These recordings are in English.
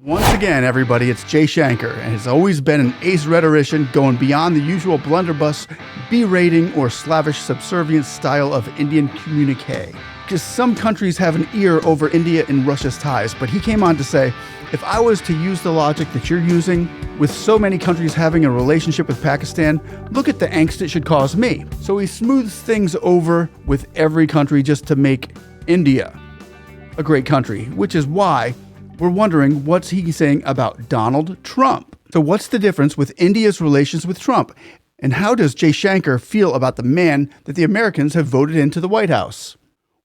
Once again, everybody, it's Jaishankar, and has always been an ace rhetorician going beyond the usual blunderbuss, berating, or slavish subservient style of Indian communique. Because some countries have an ear over India and Russia's ties, but he came on to say, if I was to use the logic that you're using, with so many countries having a relationship with Pakistan, look at the angst it should cause me. So he smooths things over with every country just to make India a great country, which is why we're wondering what's he saying about Donald Trump. So what's the difference with India's relations with Trump? And how does Jaishankar feel about the man that the Americans have voted into the White House?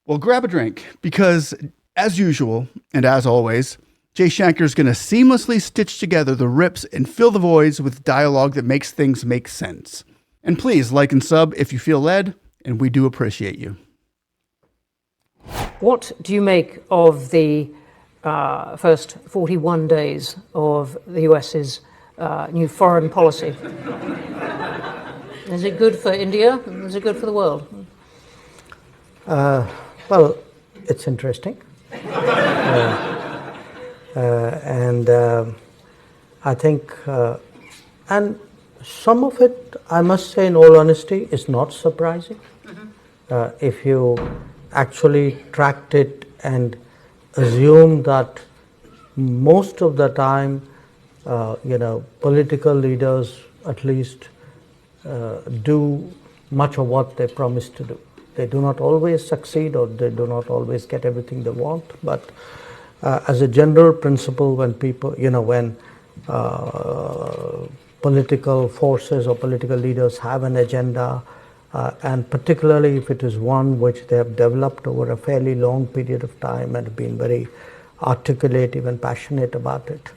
Well, grab a drink, because as usual, and as always, Jaishankar's going to seamlessly stitch together the rips and fill the voids with dialogue that makes things make sense. And please like and sub if you feel led, and we do appreciate you. What do you make of the first 41 days of the US's new foreign policy? Is it good for India? Is it good for the world? Well, it's interesting. And I think, and some of it, I must say in all honesty, is not surprising. If you actually tracked it and assume that most of the time, political leaders at least do much of what they promise to do. They do not always succeed, or they do not always get everything they want, but as a general principle, when people, when political forces or political leaders have an agenda, and particularly if it is one which they have developed over a fairly long period of time and been very articulative and passionate about it,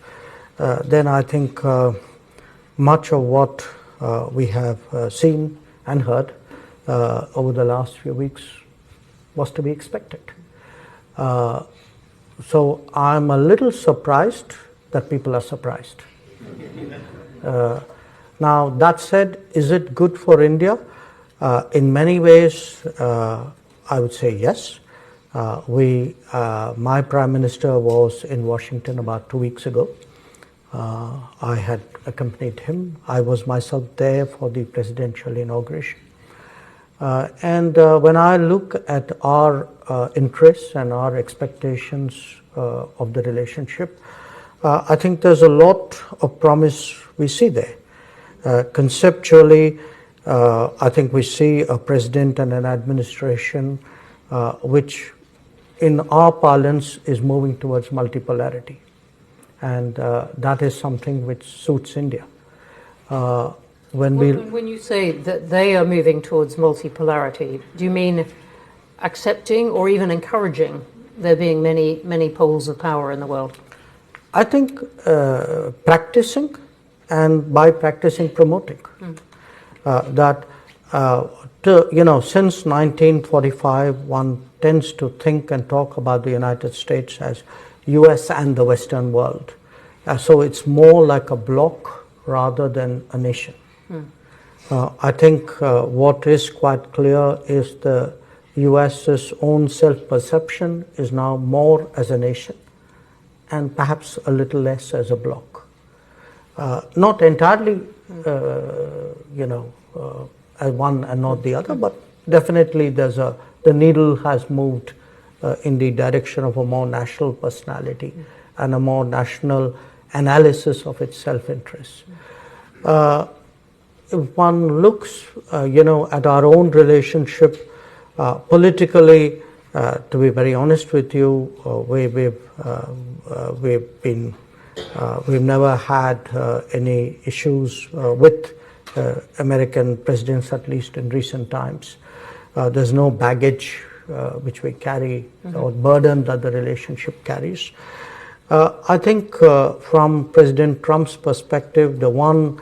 then I think much of what we have seen and heard over the last few weeks was to be expected. So I'm a little surprised that people are surprised. Now, that said, is it good for India? In many ways, I would say yes. My Prime Minister was in Washington about 2 weeks ago. I had accompanied him. I was myself there for the presidential inauguration. And when I look at our interests and our expectations of the relationship, I think there's a lot of promise we see there. Conceptually, I think we see a president and an administration which, in our parlance, is moving towards multipolarity. And that is something which suits India. When you say that they are moving towards multipolarity, do you mean accepting or even encouraging there being many poles of power in the world? I think practicing, and by practicing, promoting. That since 1945, one tends to think and talk about the United States as U.S. and the Western world. So it's more like a bloc rather than a nation. I think what is quite clear is the US's own self-perception is now more as a nation and perhaps a little less as a bloc. Not entirely, as one and not the other, but definitely the needle has moved in the direction of a more national personality and a more national analysis of its self-interest. If one looks, at our own relationship politically, to be very honest with you, we've never had any issues with American presidents, at least in recent times. There's no baggage which we carry or burden that the relationship carries. I think from President Trump's perspective, the one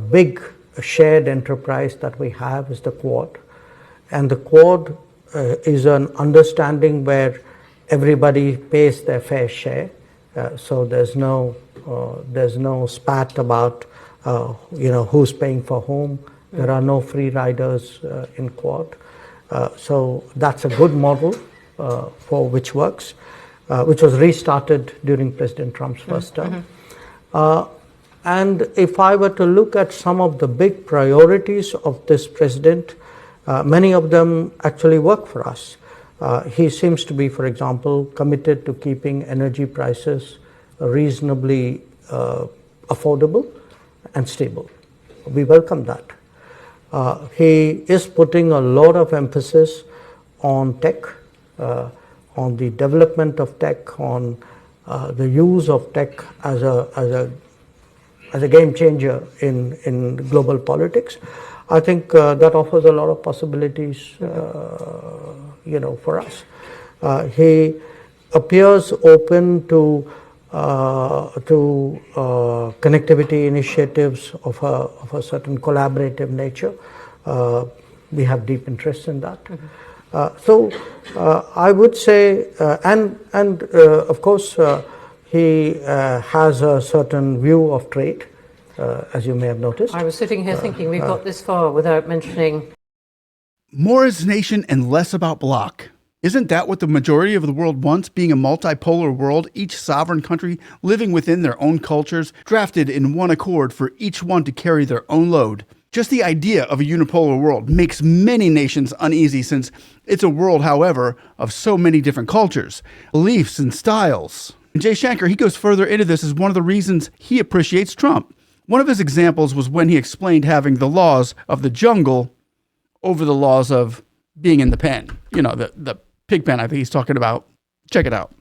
big shared enterprise that we have is the Quad. And the Quad is an understanding where everybody pays their fair share. So there's no spat about who's paying for whom. There are no free riders in Quad. So that's a good model for which works. which was restarted during President Trump's first term. And if I were to look at some of the big priorities of this president, many of them actually work for us. He seems to be, for example, committed to keeping energy prices reasonably affordable and stable. We welcome that. He is putting a lot of emphasis on tech, on the development of tech, on the use of tech as a game changer in global politics. I think that offers a lot of possibilities, for us. He appears open to connectivity initiatives of a certain collaborative nature. We have deep interest in that. So I would say, and of course, he has a certain view of trade, as you may have noticed. I was sitting here thinking we've got this far without mentioning. More as nation and less about bloc. Isn't that what the majority of the world wants, being a multipolar world, each sovereign country living within their own cultures, drafted in one accord for each one to carry their own load? Just the idea of a unipolar world makes many nations uneasy, since it's a world, however, of so many different cultures, beliefs, and styles. And Jaishankar, he goes further into this as one of the reasons he appreciates Trump. One of his examples was when he explained having the laws of the jungle over the laws of being in the pen. The pig pen I think he's talking about. Check it out.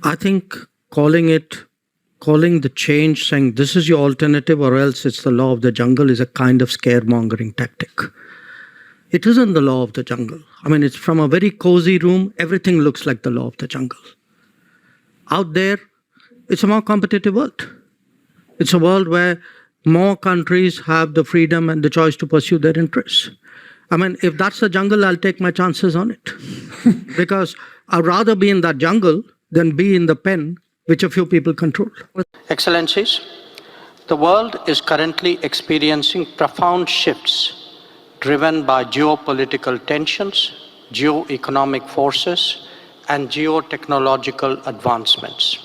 I think calling the change, saying this is your alternative or else it's the law of the jungle, is a kind of scaremongering tactic. It isn't the law of the jungle. I mean, it's from a very cozy room, everything looks like the law of the jungle. Out there, it's a more competitive world. It's a world where more countries have the freedom and the choice to pursue their interests. I mean, if that's the jungle, I'll take my chances on it. Because I'd rather be in that jungle than be in the pen which a few people control. Excellencies, the world is currently experiencing profound shifts driven by geopolitical tensions, geo-economic forces, and geotechnological advancements.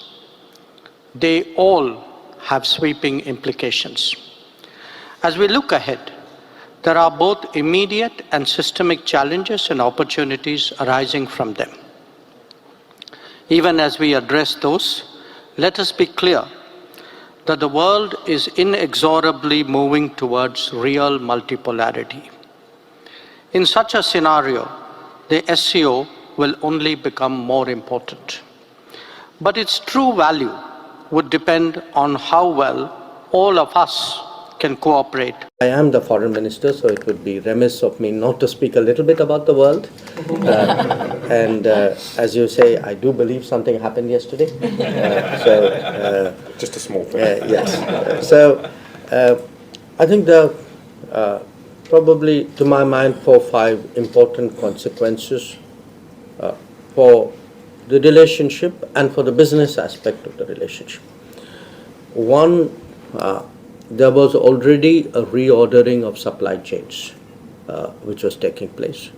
They all have sweeping implications. As we look ahead, there are both immediate and systemic challenges and opportunities arising from them. Even as we address those, let us be clear that the world is inexorably moving towards real multipolarity. In such a scenario, the SCO will only become more important. But its true value would depend on how well all of us can cooperate. I am the foreign minister, so it would be remiss of me not to speak a little bit about the world. As you say, I do believe something happened yesterday. Just a small thing. Yes. I think probably, to my mind, 4 or 5 important consequences for the relationship and for the business aspect of the relationship. One, there was already a reordering of supply chains which was taking place.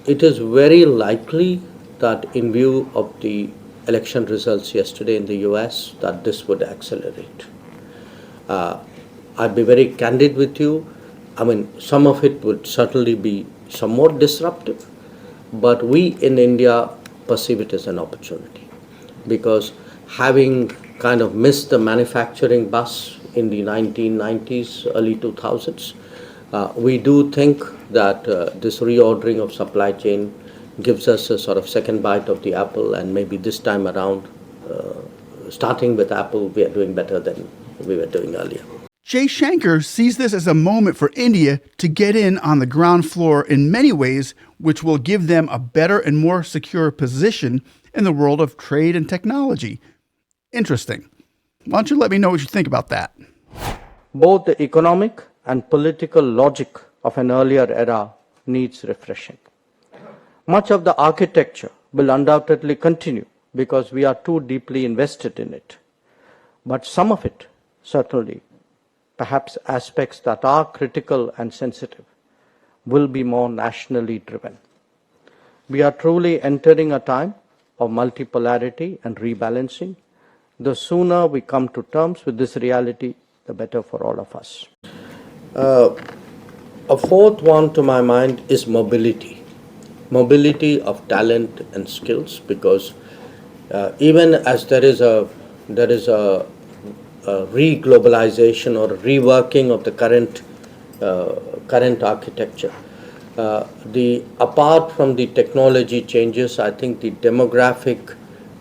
It is very likely that in view of the election results yesterday in the US, that this would accelerate. I'd be very candid with you. I mean, some of it would certainly be somewhat disruptive, but we in India perceive it as an opportunity, because having kind of missed the manufacturing bus in the 1990s, early 2000s, we do think that this reordering of supply chain gives us a sort of second bite of the apple, and maybe this time around, starting with Apple, we are doing better than we were doing earlier. Jaishankar sees this as a moment for India to get in on the ground floor in many ways, which will give them a better and more secure position in the world of trade and technology. Interesting. Why don't you let me know what you think about that? Both the economic and political logic of an earlier era needs refreshing. Much of the architecture will undoubtedly continue because we are too deeply invested in it. But some of it, certainly, perhaps aspects that are critical and sensitive, will be more nationally driven. We are truly entering a time of multipolarity and rebalancing. The sooner we come to terms with this reality, the better for all of us. A fourth one to my mind is mobility. Mobility of talent and skills, because even as there is a re-globalization or reworking of the current architecture, apart from the technology changes, I think the demographic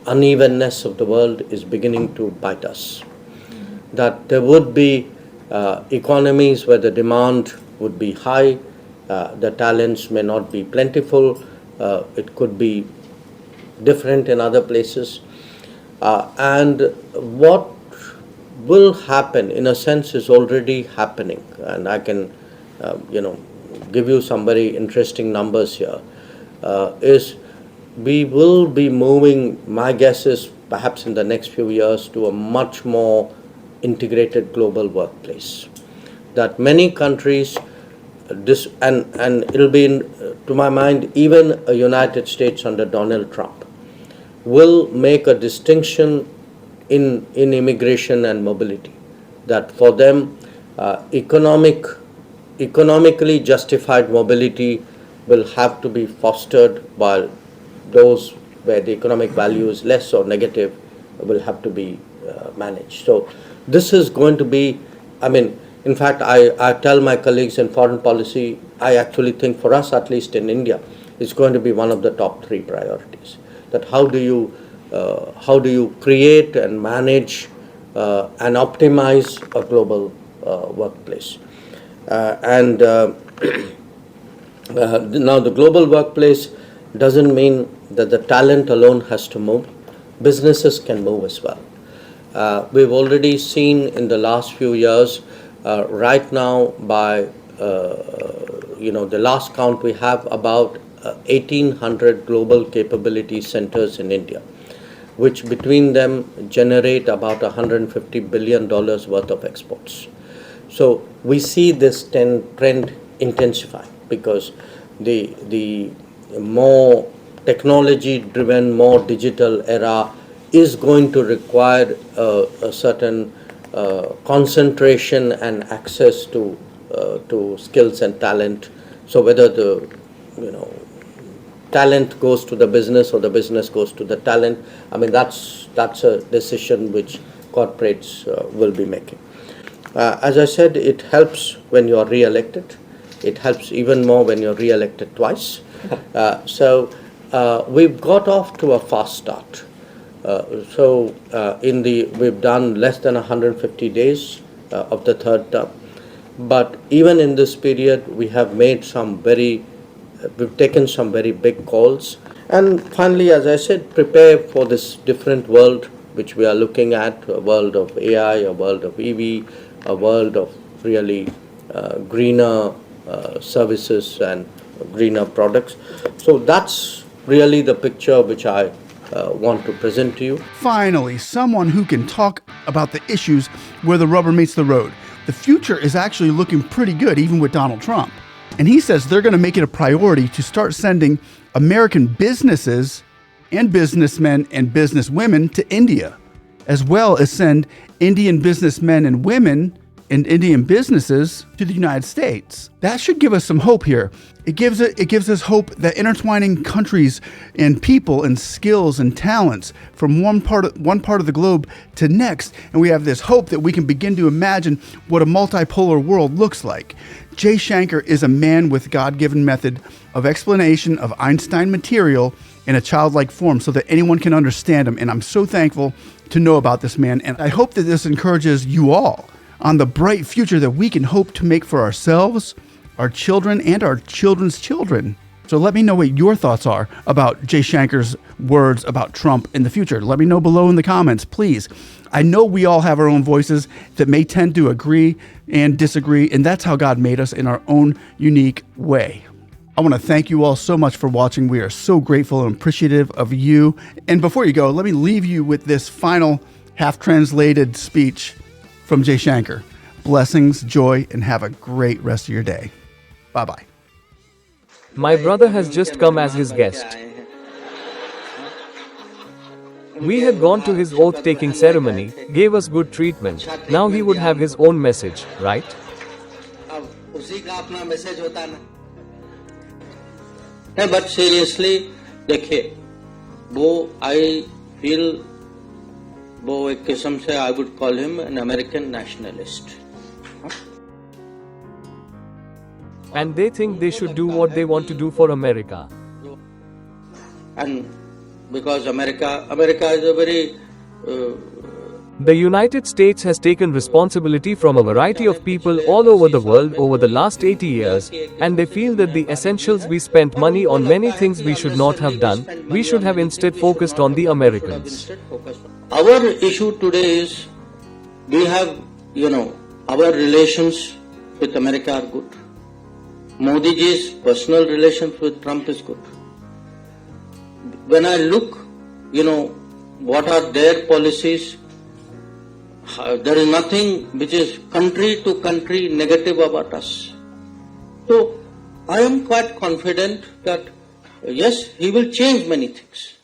unevenness of the world is beginning to bite us. That there would be economies where the demand would be high, the talents may not be plentiful, it could be different in other places. And what will happen, in a sense, is already happening. And I can, give you some very interesting numbers here, is we will be moving, my guess is perhaps in the next few years, to a much more integrated global workplace. That many countries, and it'll be, to my mind, even a United States under Donald Trump, will make a distinction in immigration and mobility. That for them, economically justified mobility will have to be fostered, while those where the economic value is less or negative will have to be managed. So this is going to be, in fact, I tell my colleagues in foreign policy, I actually think for us, at least in India, it's going to be one of the top 3 priorities. That how do you create and manage and optimize a global workplace? Now the global workplace doesn't mean that the talent alone has to move. Businesses can move as well. We've already seen in the last few years, right now by the last count, we have about 1,800 global capability centers in India, which between them generate about $150 billion worth of exports. So we see this trend intensify, because the more technology-driven, more digital era is going to require a certain concentration and access to skills and talent. So whether the talent goes to the business or the business goes to the talent, that's a decision which corporates will be making. As I said, it helps when you are re-elected. It helps even more when you're re-elected twice. So we've got off to a fast start. We've done less than 150 days of the third term. But even in this period, we have made we've taken some very big calls. And finally, as I said, prepare for this different world which we are looking at, a world of AI, a world of EV, a world of really greener services and greener products. So that's really the picture which I want to present to you. Finally, someone who can talk about the issues where the rubber meets the road. The future is actually looking pretty good, even with Donald Trump. And he says they're going to make it a priority to start sending American businesses and businessmen and businesswomen to India, as well as send Indian businessmen and women and Indian businesses to the United States. That should give us some hope here. It gives us hope that intertwining countries and people and skills and talents from one part of the globe to next, and we have this hope that we can begin to imagine what a multipolar world looks like. Jaishankar is a man with God-given method of explanation of Einstein material in a childlike form so that anyone can understand him, and I'm so thankful to know about this man, and I hope that this encourages you all on the bright future that we can hope to make for ourselves, our children, and our children's children. So let me know what your thoughts are about Jaishankar's words about Trump in the future. Let me know below in the comments, please. I know we all have our own voices that may tend to agree and disagree, and that's how God made us in our own unique way. I want to thank you all so much for watching. We are so grateful and appreciative of you. And before you go, let me leave you with this final half-translated speech from Jaishankar. Blessings, joy, and have a great rest of your day. Bye-bye. My brother has just come as his guest. We had gone to his oath-taking ceremony, gave us good treatment. Now he would have his own message, right? But seriously, देखिए, I feel, एक किस्म से I would call him an American nationalist. And they think they should do what they want to do for America. And because America is a very The United States has taken responsibility from a variety of people all over the world over the last 80 years, and they feel that the essentials we spent money on many things we should not have done, we should have instead focused on the Americans. Our issue today is, we have, our relations with America are good. Modi ji's personal relations with Trump is good. When I look, what are their policies, there is nothing which is country to country negative about us. So I am quite confident that yes, he will change many things.